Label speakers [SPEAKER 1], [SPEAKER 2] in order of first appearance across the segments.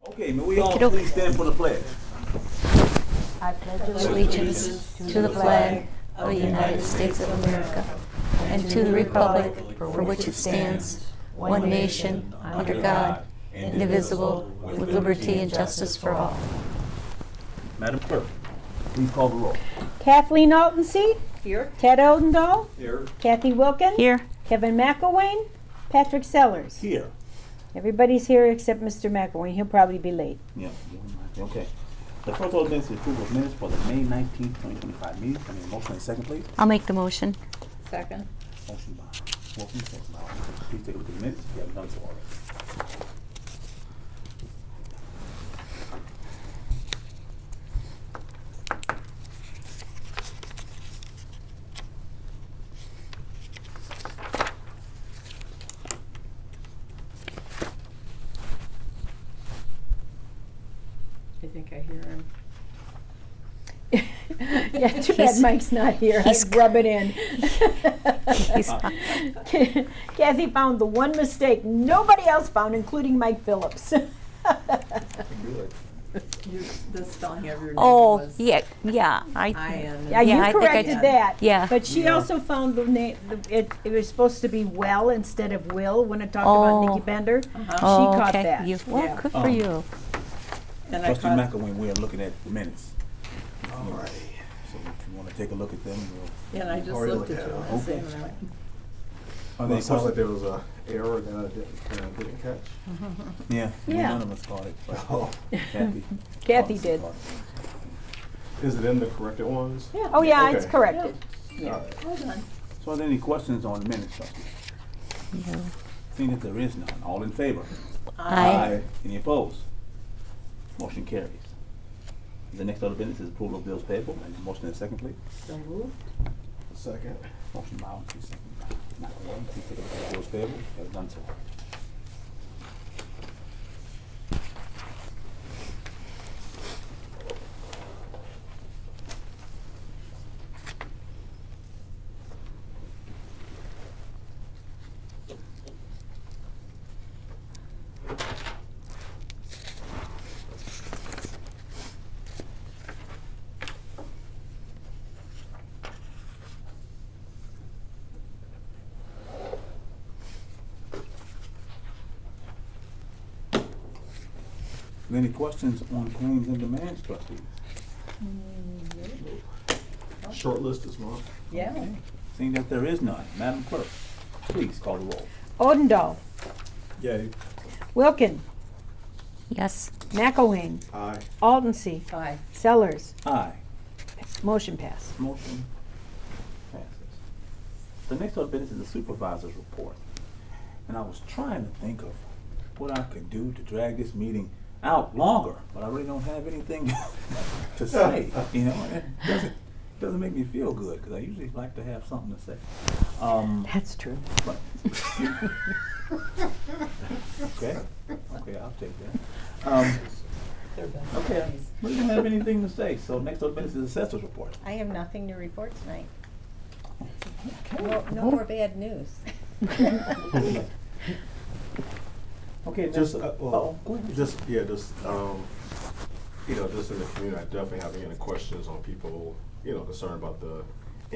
[SPEAKER 1] Okay, may we all please stand for the pledge.
[SPEAKER 2] I pledge allegiance to the flag of the United States of America and to the republic for which it stands, one nation, under God, indivisible, with liberty and justice for all.
[SPEAKER 1] Madam Clerk, please call the roll.
[SPEAKER 3] Kathleen Altenseed.
[SPEAKER 2] Here.
[SPEAKER 3] Ted Odendahl.
[SPEAKER 1] Here.
[SPEAKER 3] Kathy Wilkin.
[SPEAKER 2] Here.
[SPEAKER 3] Kevin McElwain. Patrick Sellers.
[SPEAKER 1] Here.
[SPEAKER 3] Everybody's here except Mr. McElwain. He'll probably be late.
[SPEAKER 1] Yeah, okay. The first order of business is approval of minutes for the May 19th, 2025 meeting. I need a motion and second, please.
[SPEAKER 2] I'll make the motion.
[SPEAKER 4] Second.
[SPEAKER 1] Motion by Wilkins, second by Alden. Please take a look at the minutes if you haven't done so already.
[SPEAKER 4] I think I hear him.
[SPEAKER 3] Yeah, too bad Mike's not here. I'd rub it in. Kathy found the one mistake nobody else found, including Mike Phillips.
[SPEAKER 4] The spelling of your name
[SPEAKER 2] Oh,
[SPEAKER 4] was
[SPEAKER 2] yeah.
[SPEAKER 3] Yeah,
[SPEAKER 2] Yeah,
[SPEAKER 3] you
[SPEAKER 2] I think I
[SPEAKER 3] corrected
[SPEAKER 2] did.
[SPEAKER 3] that.
[SPEAKER 2] Yeah.
[SPEAKER 3] But she also found the name. It was supposed to be Well instead of Will when it talked about Nikki Bender. She caught
[SPEAKER 2] okay.
[SPEAKER 3] that.
[SPEAKER 2] Well,
[SPEAKER 4] Yeah.
[SPEAKER 2] good for you.
[SPEAKER 4] And I
[SPEAKER 1] Trustee
[SPEAKER 4] caught,
[SPEAKER 1] McElwain, we are looking at the minutes. All right. So if you want to take a look at them, we'll.
[SPEAKER 4] and I just
[SPEAKER 5] Already
[SPEAKER 4] looked at
[SPEAKER 5] looked
[SPEAKER 4] you.
[SPEAKER 5] at
[SPEAKER 4] and
[SPEAKER 5] it.
[SPEAKER 4] said,
[SPEAKER 1] Okay.
[SPEAKER 4] right.
[SPEAKER 1] Are
[SPEAKER 5] Well,
[SPEAKER 1] there
[SPEAKER 5] it sounds like
[SPEAKER 1] questions?
[SPEAKER 5] there was a error that I didn't catch.
[SPEAKER 1] Yeah,
[SPEAKER 3] Yeah.
[SPEAKER 1] none of us caught it. But
[SPEAKER 5] Oh.
[SPEAKER 1] Kathy.
[SPEAKER 3] Kathy did.
[SPEAKER 1] caught it.
[SPEAKER 5] Is it in the corrected ones?
[SPEAKER 3] Yeah. Oh yeah,
[SPEAKER 5] Okay.
[SPEAKER 3] it's corrected.
[SPEAKER 5] All right.
[SPEAKER 4] Well done.
[SPEAKER 1] So are there any questions on the minutes, trustee?
[SPEAKER 2] No.
[SPEAKER 1] Seeing that there is none, all in favor?
[SPEAKER 2] Aye.
[SPEAKER 1] Any opposed? Motion carries. The next order of business is approval of bills payable. And motion and second, please.
[SPEAKER 4] So moved.
[SPEAKER 5] Second.
[SPEAKER 1] Motion by Alden, please second by McElwain. Please take a look at the bills payable. You have done so. Any questions on claims and demands, trustees?
[SPEAKER 5] Short list this month.
[SPEAKER 4] Yeah.
[SPEAKER 1] Seeing that there is none, Madam Clerk, please call the roll.
[SPEAKER 3] Odendahl.
[SPEAKER 5] Yay.
[SPEAKER 3] Wilkin.
[SPEAKER 2] Yes.
[SPEAKER 3] McElwain.
[SPEAKER 5] Aye.
[SPEAKER 3] Altenseed.
[SPEAKER 4] Aye.
[SPEAKER 3] Sellers.
[SPEAKER 1] Aye.
[SPEAKER 3] Motion passed.
[SPEAKER 1] Motion passes. The next order of business is the supervisor's report. And I was trying to think of what I could do to drag this meeting out longer, but I really don't have anything to say. You know, it doesn't make me feel good because I usually like to have something to say.
[SPEAKER 3] That's true.
[SPEAKER 1] But okay, I'll take that.
[SPEAKER 4] They're done.
[SPEAKER 1] Okay, we don't have anything to say. So next order of business is assessor's report.
[SPEAKER 6] I have nothing to report tonight.
[SPEAKER 1] Okay.
[SPEAKER 6] No more bad news.
[SPEAKER 1] Okay,
[SPEAKER 5] Just,
[SPEAKER 1] go ahead.
[SPEAKER 5] just in the community, I definitely have any questions on people, concerned about the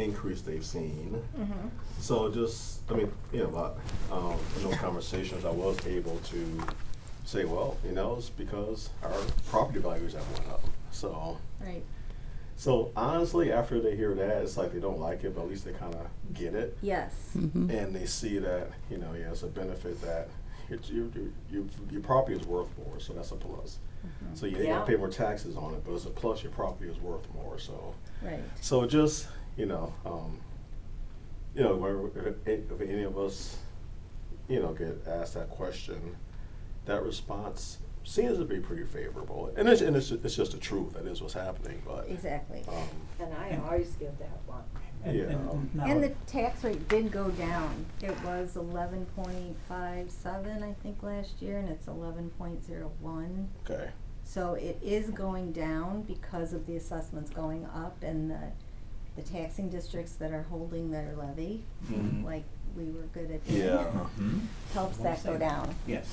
[SPEAKER 5] increase they've seen.
[SPEAKER 6] Mm-hmm.
[SPEAKER 5] So in those conversations, I was able to say, well, it's because our property values have went up. So,
[SPEAKER 6] Right.
[SPEAKER 5] so honestly, after they hear that, it's like they don't like it, but at least they kind of get it.
[SPEAKER 6] Yes.
[SPEAKER 5] And they see that, it's a benefit that your property is worth more, so that's a plus. So you
[SPEAKER 4] Yeah.
[SPEAKER 5] gotta pay more taxes on it, but it's a plus, your property is worth more, so.
[SPEAKER 6] Right.
[SPEAKER 5] So just, if any of us, get asked that question, that response seems to be pretty favorable. And it's just the truth, that is what's happening, but.
[SPEAKER 6] Exactly.
[SPEAKER 4] And I always give that one.
[SPEAKER 1] Now-
[SPEAKER 6] And the tax rate did go down. It was 11.57, I think, last year, and it's 11.01.
[SPEAKER 5] Okay.
[SPEAKER 6] So it is going down because of the assessments going up and the taxing districts that are holding their levy, like we were good at doing.
[SPEAKER 5] Yeah.
[SPEAKER 1] Mhm.
[SPEAKER 6] Helps
[SPEAKER 1] I wanna
[SPEAKER 6] that
[SPEAKER 1] say
[SPEAKER 6] go down.
[SPEAKER 1] Yes.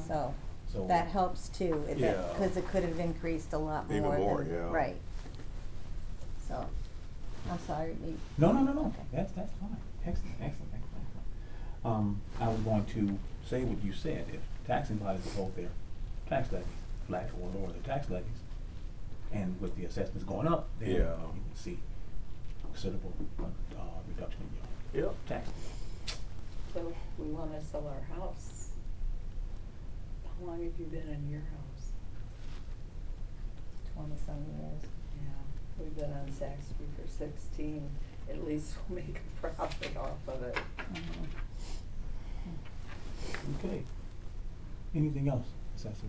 [SPEAKER 6] So
[SPEAKER 1] So
[SPEAKER 6] That helps too,
[SPEAKER 5] Yeah.
[SPEAKER 6] because it could have increased a lot more.
[SPEAKER 5] Even more,
[SPEAKER 6] than-
[SPEAKER 5] yeah.
[SPEAKER 6] Right. So, I'm sorry,
[SPEAKER 1] No.
[SPEAKER 6] Okay.
[SPEAKER 1] That's fine. Excellent. I was going to say what you said. If taxing bodies hold their tax levies flat or lower their tax levies, and with the assessments going up, then
[SPEAKER 5] Yeah.
[SPEAKER 1] you can see considerable reduction in your
[SPEAKER 5] Yep.
[SPEAKER 1] tax.
[SPEAKER 4] So if we wanna sell our house, how long have you been in your house?
[SPEAKER 6] 20-some years.
[SPEAKER 4] Yeah, we've been on Saxby for 16, at least we'll make a profit off of it.
[SPEAKER 6] Mhm.
[SPEAKER 1] Okay. Anything else, Assessor?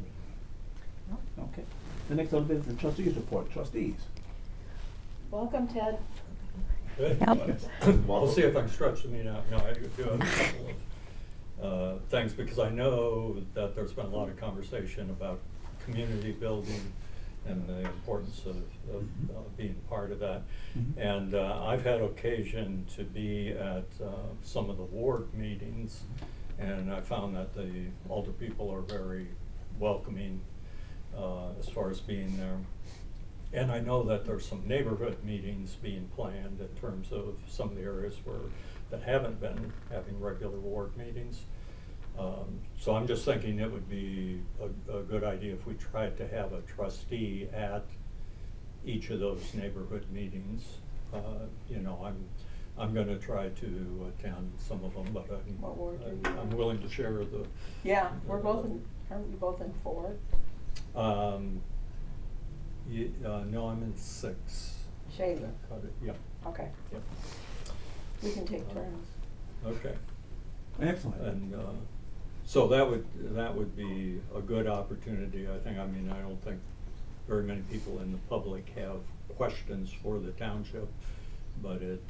[SPEAKER 6] No.
[SPEAKER 1] Okay. The next order of business, the trustees report. Trustees.
[SPEAKER 4] Welcome, Ted.
[SPEAKER 7] Good.
[SPEAKER 2] Yep.
[SPEAKER 7] I'll see if I can stretch the meeting out. No, I do have a couple of things, because I know that there's been a lot of conversation about community building and the importance of being part of that.
[SPEAKER 1] Mhm.
[SPEAKER 7] And I've had occasion to be at some of the ward meetings, and I found that the older people are very welcoming as far as being there. And I know that there's some neighborhood meetings being planned in terms of some of the areas that haven't been having regular ward meetings. So I'm just thinking it would be a good idea if we tried to have a trustee at each of those neighborhood meetings. I'm gonna try to attend some of them, but
[SPEAKER 4] What ward are you
[SPEAKER 7] I'm
[SPEAKER 4] in?
[SPEAKER 7] willing to share the.
[SPEAKER 4] Yeah, we're both in, aren't we both in 4?
[SPEAKER 7] No, I'm in 6.
[SPEAKER 4] Shady.
[SPEAKER 7] Cut it, yep,
[SPEAKER 4] Okay,
[SPEAKER 7] yep,
[SPEAKER 4] we can take turns.
[SPEAKER 7] okay.
[SPEAKER 1] Excellent.
[SPEAKER 7] And so that would be a good opportunity, I think. I mean, I don't think very many people in the public have questions for the township, but it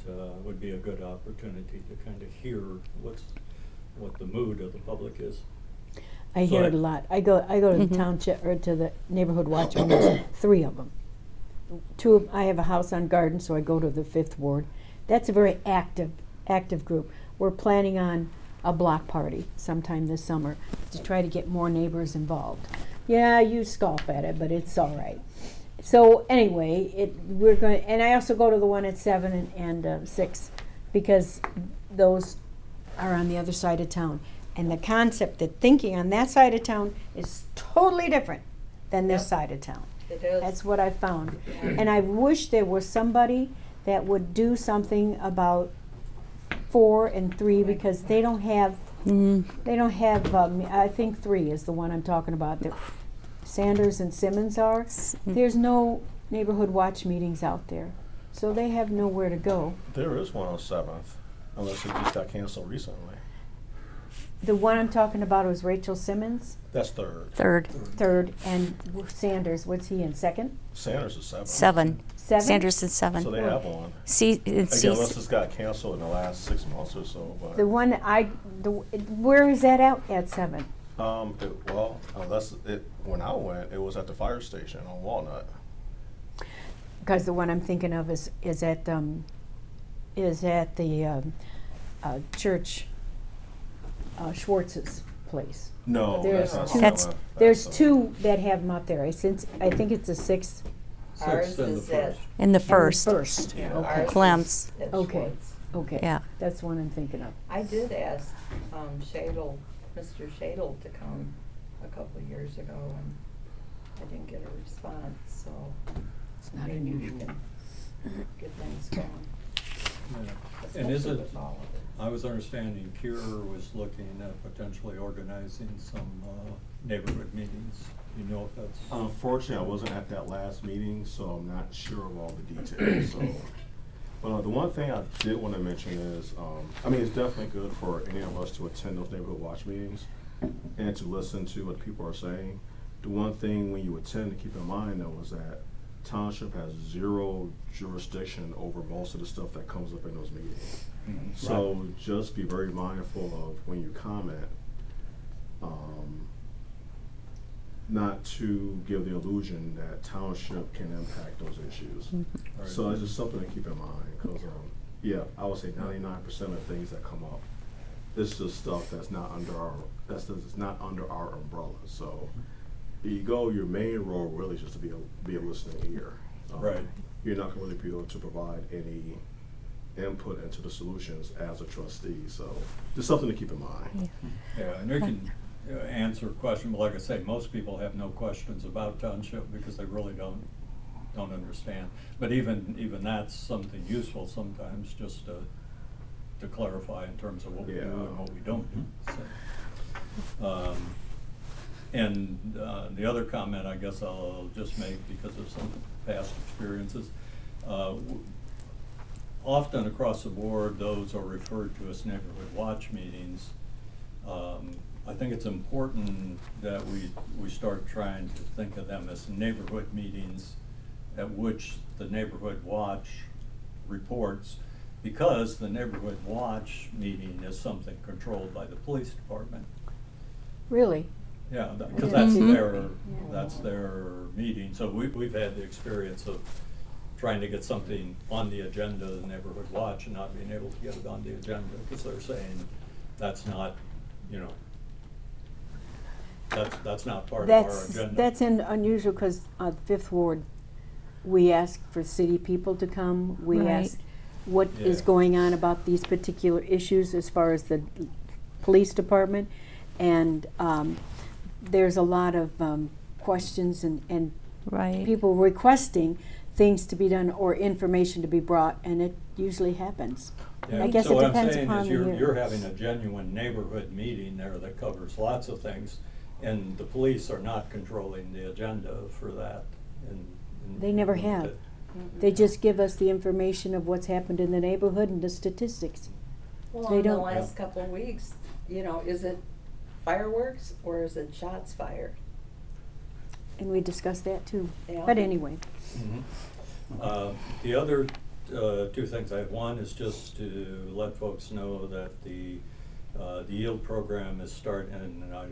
[SPEAKER 7] would be a good opportunity to kind of hear what the mood of the public is.
[SPEAKER 3] I
[SPEAKER 7] So
[SPEAKER 3] hear
[SPEAKER 7] I-
[SPEAKER 3] it a lot. I go to the
[SPEAKER 2] Mhm.
[SPEAKER 3] township, or to the neighborhood watch meetings, 3 of them. I have a house on Garden, so I go to the 5th ward. That's a very active group. We're planning on a block party sometime this summer to try to get more neighbors involved. Yeah, you scoff at it, but it's all right. So anyway, we're going, and I also go to the one at 7 and 6, because those are on the other side of town. And the concept, the thinking on that side of town is totally different than this
[SPEAKER 4] Yep.
[SPEAKER 3] side of town.
[SPEAKER 4] It is.
[SPEAKER 3] That's what I found. And I wish there was somebody that would do something about 4 and 3, because they don't have, I think 3 is the one I'm talking about. Sanders and Simmons are. There's no neighborhood watch meetings out there, so they have nowhere to go.
[SPEAKER 5] There is one on 7th, unless it just got canceled recently.
[SPEAKER 3] The one I'm talking about was Rachel Simmons,
[SPEAKER 5] That's 3rd.
[SPEAKER 2] Third.
[SPEAKER 3] 3rd, and Sanders, what's he in, 2nd?
[SPEAKER 5] Sanders is 7th.
[SPEAKER 2] 7.
[SPEAKER 3] 7?
[SPEAKER 2] Sanders is 7.
[SPEAKER 5] So they have one.
[SPEAKER 2] See,
[SPEAKER 5] Again,
[SPEAKER 2] it's
[SPEAKER 5] unless it's got canceled in the last 6 months or so, but.
[SPEAKER 3] The one where is that out at 7?
[SPEAKER 5] When I went, it was at the fire station on Walnut.
[SPEAKER 3] Because the one I'm thinking of is at the church, Schwartz's place.
[SPEAKER 5] No,
[SPEAKER 3] There's
[SPEAKER 5] that's
[SPEAKER 3] two-
[SPEAKER 5] not
[SPEAKER 2] That's-
[SPEAKER 5] 7th.
[SPEAKER 3] There's
[SPEAKER 5] That's,
[SPEAKER 3] 2 that have them up there. I think it's the 6th
[SPEAKER 4] Ours
[SPEAKER 7] Sixth and the
[SPEAKER 4] is at,
[SPEAKER 7] first.
[SPEAKER 2] in the
[SPEAKER 3] and the
[SPEAKER 2] first.
[SPEAKER 3] first.
[SPEAKER 4] yeah,
[SPEAKER 3] Okay.
[SPEAKER 4] ours
[SPEAKER 2] Clem's.
[SPEAKER 4] is at
[SPEAKER 3] Okay.
[SPEAKER 4] Schwartz.
[SPEAKER 3] Okay.
[SPEAKER 2] Yeah.
[SPEAKER 3] That's the one I'm thinking of.
[SPEAKER 4] I did ask Mr. Shadle to come a couple of years ago, and I didn't get a response, so
[SPEAKER 3] It's not
[SPEAKER 4] maybe we
[SPEAKER 3] unusual.
[SPEAKER 4] can get things going.
[SPEAKER 7] Yeah. And is
[SPEAKER 4] Especially
[SPEAKER 7] it,
[SPEAKER 4] with all of it.
[SPEAKER 7] I was understanding Kira was looking at potentially organizing some neighborhood meetings. You know if that's.
[SPEAKER 5] Unfortunately, I wasn't at that last meeting, so I'm not sure of all the details, so. But the one thing I did want to mention is, it's definitely good for any of us to attend those neighborhood watch meetings and to listen to what people are saying. The one thing when you attend to keep in mind, though, is that township has 0 jurisdiction over most of the stuff that comes up in those meetings. So just be very mindful of when you comment, not to give the illusion that township can impact those issues.
[SPEAKER 7] Right.
[SPEAKER 5] So it's just something to keep in mind, because, I would say 99% of things that come up It's just stuff that's not under our umbrella. So your main role really is just to be a listening ear.
[SPEAKER 7] Right.
[SPEAKER 5] You're not gonna really be able to provide any input into the solutions as a trustee, so just something to keep in mind.
[SPEAKER 7] Yeah, and you can answer a question, but like I say, most people have no questions about township because they really don't understand. But even that's something useful sometimes, just to clarify in terms of what we do and what we don't do. So, and the other comment I guess I'll just make because of some past experiences. Often across the board, those are referred to as neighborhood watch meetings. I think it's important that we start trying to think of them as neighborhood meetings at which the neighborhood watch reports, because the neighborhood watch meeting is something controlled by the police department.
[SPEAKER 3] Really?
[SPEAKER 7] Yeah, because that's their meeting. So we've had the experience of trying to get something on the agenda of the neighborhood watch and not being able to get it on the agenda because they're saying that's not, that's not part of our agenda.
[SPEAKER 3] That's unusual because Fifth Ward, we ask for city people to come. We
[SPEAKER 2] Right.
[SPEAKER 3] ask what is
[SPEAKER 7] Yeah.
[SPEAKER 3] going on about these particular issues as far as the police department. And there's a lot of questions and
[SPEAKER 2] Right.
[SPEAKER 3] people requesting things to be done or information to be brought, and it usually happens.
[SPEAKER 7] Yeah,
[SPEAKER 3] I guess
[SPEAKER 7] so
[SPEAKER 3] it
[SPEAKER 7] what I'm
[SPEAKER 3] depends
[SPEAKER 7] saying
[SPEAKER 3] upon
[SPEAKER 7] is
[SPEAKER 3] the year.
[SPEAKER 7] you're having a genuine neighborhood meeting there that covers lots of things, and the police are not controlling the agenda for that.
[SPEAKER 3] They never have.
[SPEAKER 7] it-
[SPEAKER 3] They just give us the information of what's happened in the neighborhood and the statistics.
[SPEAKER 4] Well,
[SPEAKER 3] They
[SPEAKER 4] in the
[SPEAKER 3] don't-
[SPEAKER 4] last couple of weeks, is it fireworks or is it shots fired?
[SPEAKER 3] And we discussed that too.
[SPEAKER 4] Yeah.
[SPEAKER 3] But anyway,
[SPEAKER 7] The other two things I have, one is just to let folks know that the yield program is starting, and I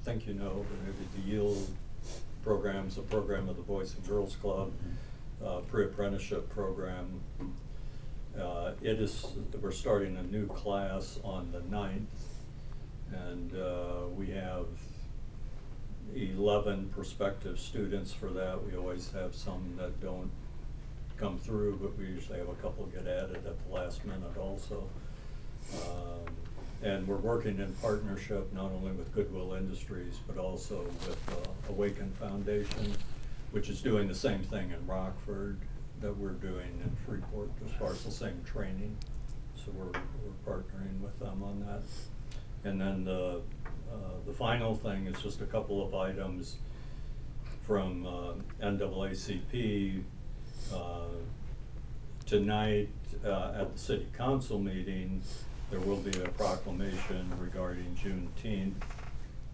[SPEAKER 7] think but maybe the yield program is a program of the Boys and Girls Club, pre-apprenticeship program. We're starting a new class on the 9th, and we have 11 prospective students for that. We always have some that don't come through, but we usually have a couple get added at the last minute also. And we're working in partnership not only with Goodwill Industries, but also with Awaken Foundation, which is doing the same thing in Rockford that we're doing in Freeport as far as the same training. So we're partnering with them on that. And then the final thing is just a couple of items from NAACP. Tonight at the city council meeting, there will be a proclamation regarding Juneteenth.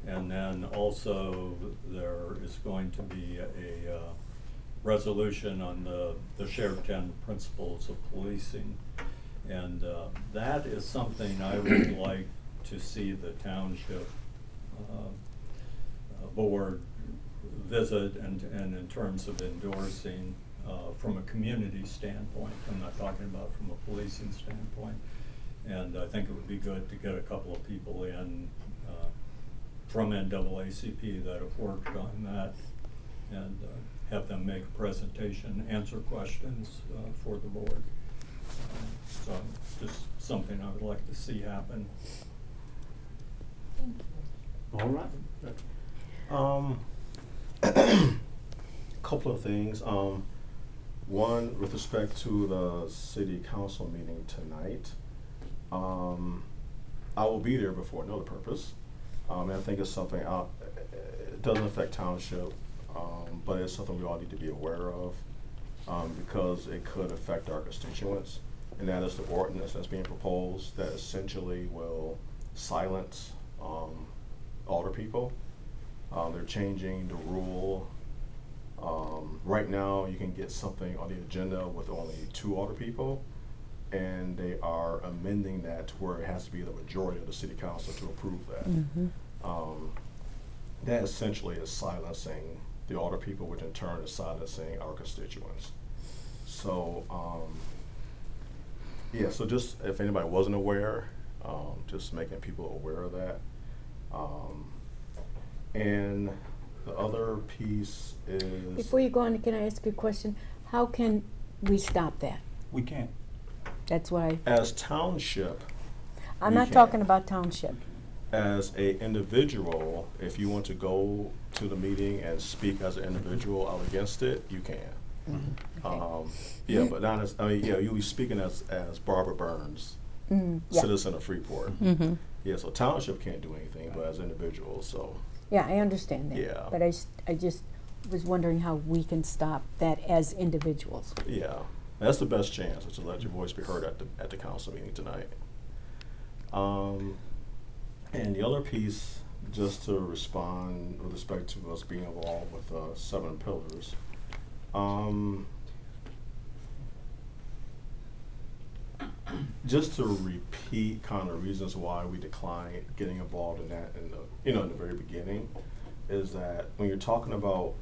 [SPEAKER 7] And then also there is going to be a resolution on the shared 10 principles of policing. And that is something I would like to see the township board visit and in terms of endorsing from a community standpoint. I'm not talking about from a policing standpoint. And I think it would be good to get a couple of people in from NAACP that have worked on that and have them make a presentation, answer questions for the board. So just something I would like to see happen.
[SPEAKER 1] All right.
[SPEAKER 5] Couple of things. One, with respect to the city council meeting tonight, I will be there before another purpose. And I think it's something, it doesn't affect township, but it's something we all need to be aware of because it could affect our constituents. And that is the ordinance that's being proposed that essentially will silence older people. They're changing the rule. Right now, you can get something on the agenda with only 2 older people, and they are amending that to where it has to be the majority of the city council to approve that. That essentially is silencing the older people, which in turn is silencing our constituents. So, yeah, so just if anybody wasn't aware, just making people aware of that. And the other piece is.
[SPEAKER 3] Before you go on, can I ask you a question? How can we stop that?
[SPEAKER 1] We can't.
[SPEAKER 3] That's why,
[SPEAKER 5] As township,
[SPEAKER 3] I'm
[SPEAKER 5] we
[SPEAKER 3] not
[SPEAKER 5] can.
[SPEAKER 3] talking about township.
[SPEAKER 5] as a individual, if you want to go to the meeting and speak as an individual out against it, you can. Yeah, but not as, I mean, yeah, you'll be speaking as Barbara Burns,
[SPEAKER 3] Yeah.
[SPEAKER 5] citizen of Freeport.
[SPEAKER 3] Mm-hmm.
[SPEAKER 5] Yeah, so township can't do anything, but as individuals, so.
[SPEAKER 3] Yeah, I understand that.
[SPEAKER 5] Yeah.
[SPEAKER 3] But I just was wondering how we can stop that as individuals.
[SPEAKER 5] Yeah, that's the best chance, is to let your voice be heard at the council meeting tonight. And the other piece, just to respond with respect to us being involved with 7 pillars. Just to repeat kind of reasons why we declined getting involved in that in the in the very beginning, is that when you're talking about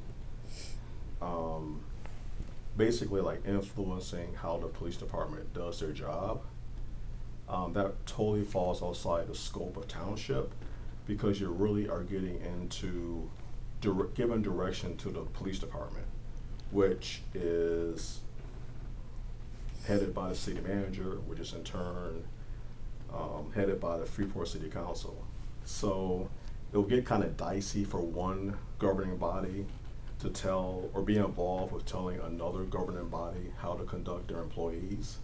[SPEAKER 5] basically like influencing how the police department does their job, that totally falls outside the scope of township, because you really are getting into giving direction to the police department, which is headed by the city manager, which is in turn headed by the Freeport City Council. So it'll get kind of dicey for one governing body to tell or be involved with telling another governing body how to conduct their employees.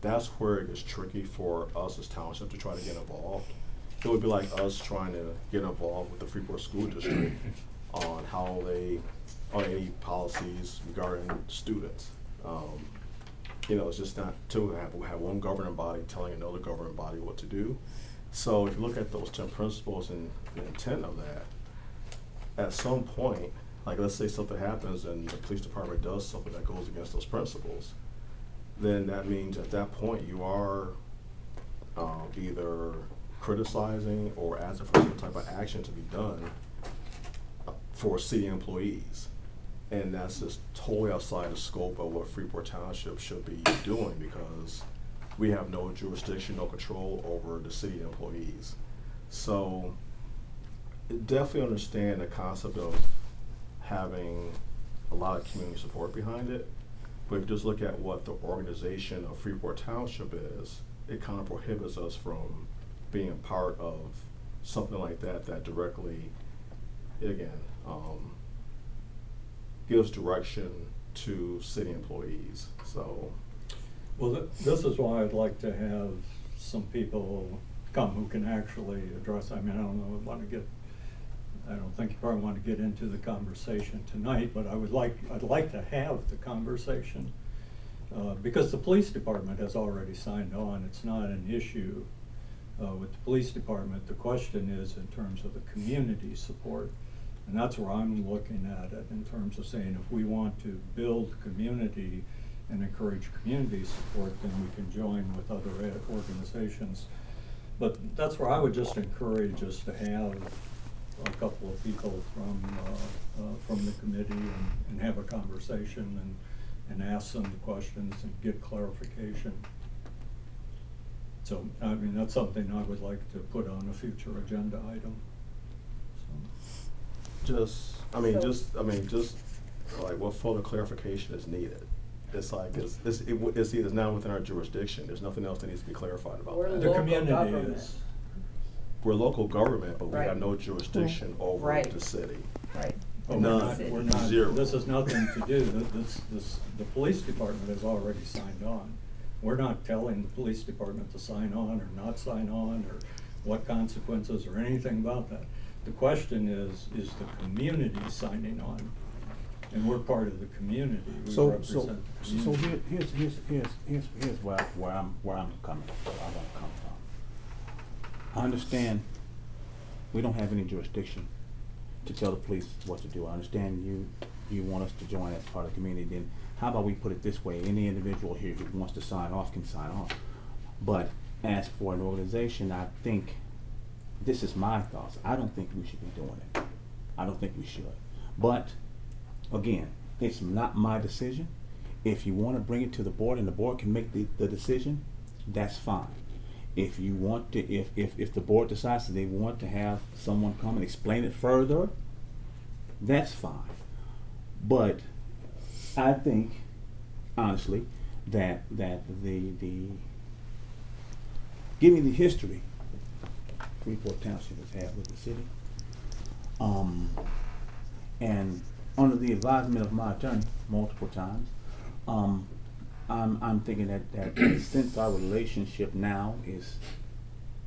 [SPEAKER 5] That's where it gets tricky for us as township to try to get involved. It would be like us trying to get involved with the Freeport School District on how on any policies regarding students. It's just not to have one governing body telling another governing body what to do. So if you look at those 10 principles and the intent of that, at some point, like let's say something happens and the police department does something that goes against those principles, then that means at that point you are either criticizing or asking for some type of action to be done for city employees. And that's just totally outside the scope of what Freeport Township should be doing, because we have no jurisdiction, no control over the city employees. So definitely understand the concept of having a lot of community support behind it. But if you just look at what the organization of Freeport Township is, it kind of prohibits us from being part of something like that directly, again, gives direction to city employees. So,
[SPEAKER 7] well, this is why I'd like to have some people come who can actually address. I mean, I don't think you probably want to get into the conversation tonight, but I'd like to have the conversation because the police department has already signed on. It's not an issue with the police department. The question is in terms of the community support. And that's where I'm looking at it, in terms of saying if we want to build community and encourage community support, then we can join with other organizations. But that's where I would just encourage us to have a couple of people from the committee and have a conversation and ask them the questions and get clarification. So, I mean, that's something I would like to put on a future agenda item.
[SPEAKER 5] just like what further clarification is needed? It's like it's now within our jurisdiction. There's nothing else that needs to be clarified about
[SPEAKER 4] We're
[SPEAKER 5] that.
[SPEAKER 7] The
[SPEAKER 4] local
[SPEAKER 7] community
[SPEAKER 4] government.
[SPEAKER 7] is,
[SPEAKER 5] We're local government, but we
[SPEAKER 4] Right.
[SPEAKER 5] have no jurisdiction over
[SPEAKER 4] Right.
[SPEAKER 5] the city.
[SPEAKER 4] Right.
[SPEAKER 7] oh,
[SPEAKER 5] None.
[SPEAKER 7] we're not,
[SPEAKER 5] Zero.
[SPEAKER 7] this has nothing to do, the police department has already signed on. We're not telling the police department to sign on or not sign on or what consequences or anything about that. The question is the community signing on? And we're part of the community, we
[SPEAKER 1] So
[SPEAKER 7] represent the community.
[SPEAKER 1] here's where I'm coming from. I understand we don't have any jurisdiction to tell the police what to do. I understand you want us to join as part of the community. Then how about we put it this way? Any individual here who wants to sign off can sign off. But as for an organization, I think, this is my thoughts, I don't think we should be doing it. I don't think we should. But again, it's not my decision. If you want to bring it to the board and the board can make the decision, that's fine. If you want to, if the board decides that they want to have someone come and explain it further, that's fine. But I think, honestly, that the given the history Freeport Township has had with the city, and under the advisement of my attorney multiple times, I'm thinking that since our relationship now is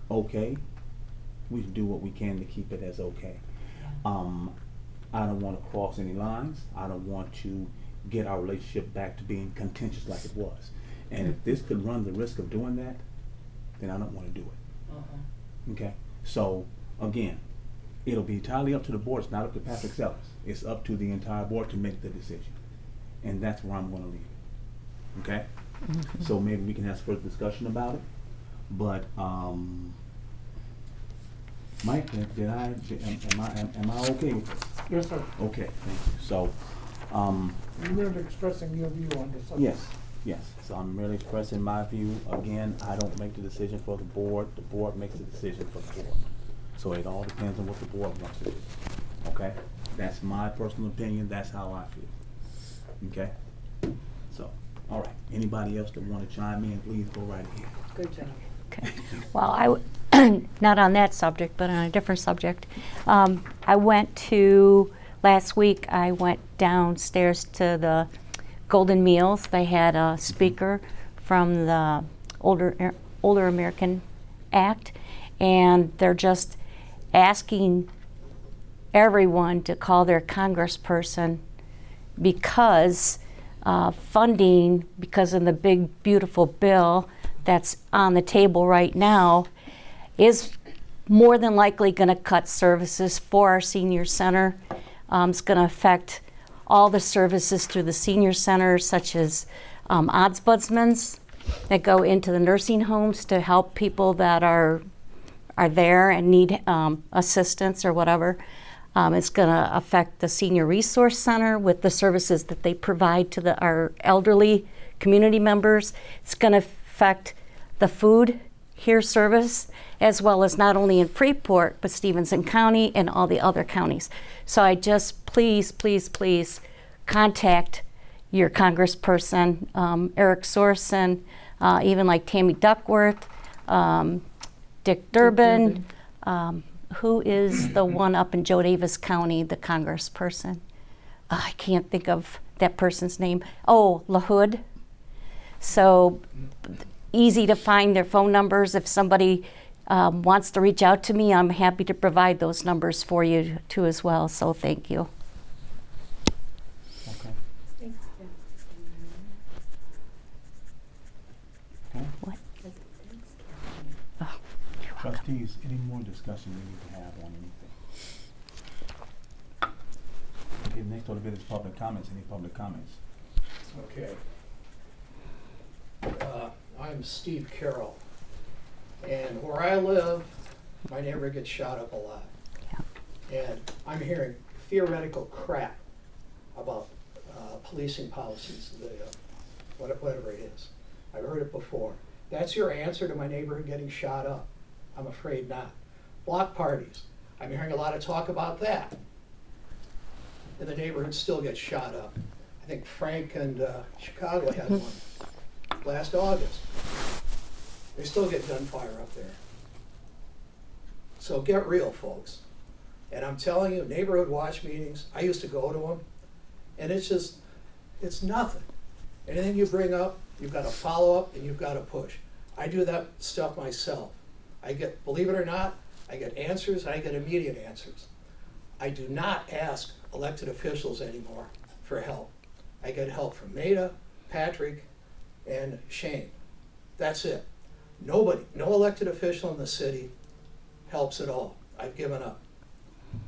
[SPEAKER 1] okay, we should do what we can to keep it as okay. I don't want to cross any lines. I don't want to get our relationship back to being contentious like it was. And if this could run the risk of doing that, then I don't want to do it. Okay? So, again, it'll be entirely up to the board. It's not up to Patrick Sellers. It's up to the entire board to make the decision. And that's where I'm going to leave it. Okay? So maybe we can have further discussion about it. But, Mike, am I okay with this?
[SPEAKER 8] Yes, sir.
[SPEAKER 1] Okay, thank you. So,
[SPEAKER 8] You're merely expressing your view on the subject.
[SPEAKER 1] yes. So I'm merely expressing my view. Again, I don't make the decision for the board. The board makes the decision for the board. So it all depends on what the board wants to do. Okay? That's my personal opinion. That's how I feel. Okay? So, all right. Anybody else that want to chime in, please go right ahead.
[SPEAKER 4] Good job.
[SPEAKER 2] Okay. Well, not on that subject, but on a different subject. Last week, I went downstairs to the Golden Meals. They had a speaker from the Older American Act, and they're just asking everyone to call their congressperson because funding, because of the big, beautiful bill that's on the table right now, is more than likely going to cut services for our senior center. It's going to affect all the services through the senior center, such as ombudsmans that go into the nursing homes to help people that are there and need assistance or whatever. It's going to affect the senior resource center with the services that they provide to our elderly community members. It's going to affect the food here service, as well as not only in Freeport, but Stevenson County and all the other counties. So I just please contact your congressperson, Eric Sorson, even like Tammy Duckworth, Dick Durbin, who is the one up in Joe Davis County, the congressperson. I can't think of that person's name. Oh, LaHood. So easy to find their phone numbers. If somebody wants to reach out to me, I'm happy to provide those numbers for you too as well. So thank you.
[SPEAKER 1] Okay.
[SPEAKER 2] What? Oh, you're welcome.
[SPEAKER 1] Trustees, any more discussion we need to have on anything? Okay, next order of business, public comments. Any public comments?
[SPEAKER 9] Okay. I'm Steve Carroll, and where I live, my neighbor gets shot up a lot.
[SPEAKER 2] Yeah.
[SPEAKER 9] And I'm hearing theoretical crap about policing policies, whatever it is. I've heard it before. That's your answer to my neighborhood getting shot up? I'm afraid not. Block parties. I'm hearing a lot of talk about that. And the neighborhood still gets shot up. I think Frank and Chicago had one last August. They still get gunfire up there. So get real, folks. And I'm telling you, neighborhood watch meetings, I used to go to them, and it's nothing. Anything you bring up, you've got to follow up and you've got to push. I do that stuff myself. Believe it or not, I get answers, and I get immediate answers. I do not ask elected officials anymore for help. I get help from Maida, Patrick, and Shane. That's it. Nobody, no elected official in the city helps at all. I've given up.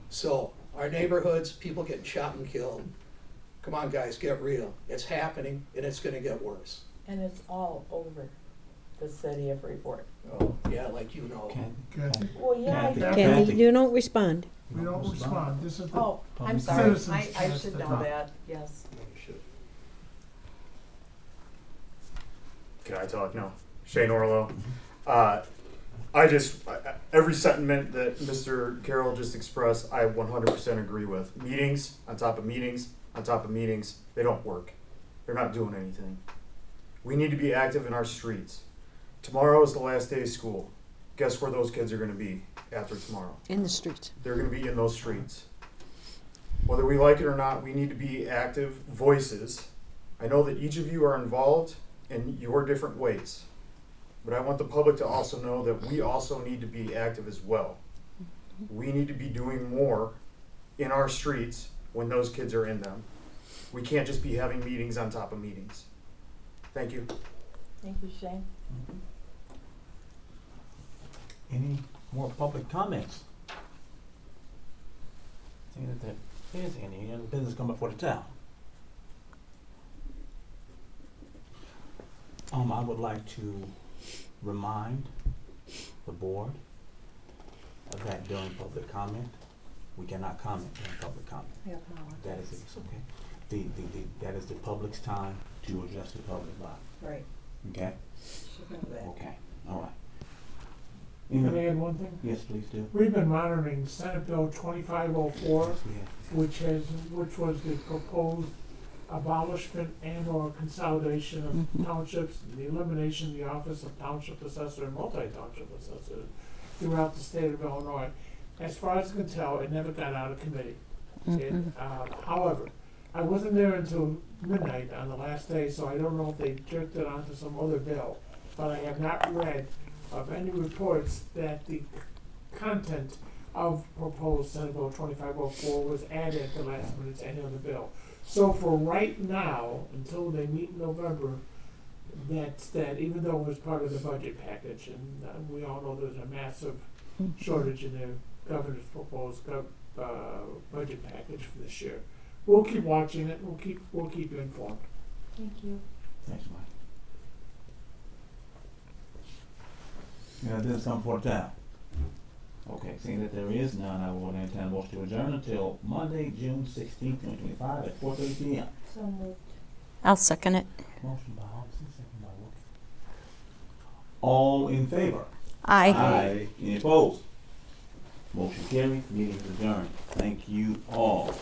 [SPEAKER 9] So our neighborhoods, people getting shot and killed. Come on, guys, get real. It's happening, and it's going to get worse.
[SPEAKER 4] And it's all over the city of Freeport.
[SPEAKER 9] Oh, yeah, like you know.
[SPEAKER 8] Kathy,
[SPEAKER 4] Well, yeah, I
[SPEAKER 1] Kathy.
[SPEAKER 4] know.
[SPEAKER 3] Kathy, you don't respond.
[SPEAKER 8] we don't respond. This is the.
[SPEAKER 4] Oh, I'm sorry.
[SPEAKER 8] Citizens
[SPEAKER 4] I
[SPEAKER 8] has
[SPEAKER 4] should
[SPEAKER 8] to
[SPEAKER 4] know
[SPEAKER 8] talk.
[SPEAKER 4] that, yes.
[SPEAKER 10] Can I talk now? Shane Orlo. Every sentiment that Mr. Carroll just expressed, I 100% agree with. Meetings on top of meetings on top of meetings, they don't work. They're not doing anything. We need to be active in our streets. Tomorrow is the last day of school. Guess where those kids are going to be after tomorrow?
[SPEAKER 3] In the streets.
[SPEAKER 10] They're going to be in those streets. Whether we like it or not, we need to be active voices. I know that each of you are involved in your different ways. But I want the public to also know that we also need to be active as well. We need to be doing more in our streets when those kids are in them. We can't just be having meetings on top of meetings. Thank you.
[SPEAKER 4] Thank you, Shane.
[SPEAKER 1] Any more public comments? Seeing that there is any other business coming before the town. I would like to remind the board of that during public comment. We cannot comment during public comment. That is it, okay? That is the public's time to address the public body.
[SPEAKER 4] Right.
[SPEAKER 1] Okay?
[SPEAKER 4] Should know that.
[SPEAKER 1] Okay, all right.
[SPEAKER 8] Can I add one thing?
[SPEAKER 1] Yes, please do.
[SPEAKER 8] We've been monitoring Senate Bill 2504,
[SPEAKER 1] Yes, we have.
[SPEAKER 8] which was the proposed abolishment and/or consolidation of townships, the elimination of the office of township assessor and multi-township assessor throughout the state of Illinois. As far as I can tell, it never got out of committee. However, I wasn't there until midnight on the last day, so I don't know if they jerked it onto some other bill. But I have not read of any reports that the content of proposed Senate Bill 2504 was added at the last minute to any other bill. So for right now, until they meet in November, that even though it was part of the budget package, and we all know there's a massive shortage in the governor's proposed budget package for this year. We'll keep watching it. We'll keep you informed.
[SPEAKER 4] Thank you.
[SPEAKER 1] Thanks, Mike. Yeah, this is something for the town. Okay, seeing that there is none, I will entertain a motion to adjourn until Monday, June 16th, 2025 at 4:30 p.m.
[SPEAKER 4] So moved.
[SPEAKER 2] I'll second it.
[SPEAKER 1] Motion by Hobson, second by Wilkie. All in favor?
[SPEAKER 2] Aye.
[SPEAKER 1] Any opposed? Motion carried, meeting is adjourned. Thank you all.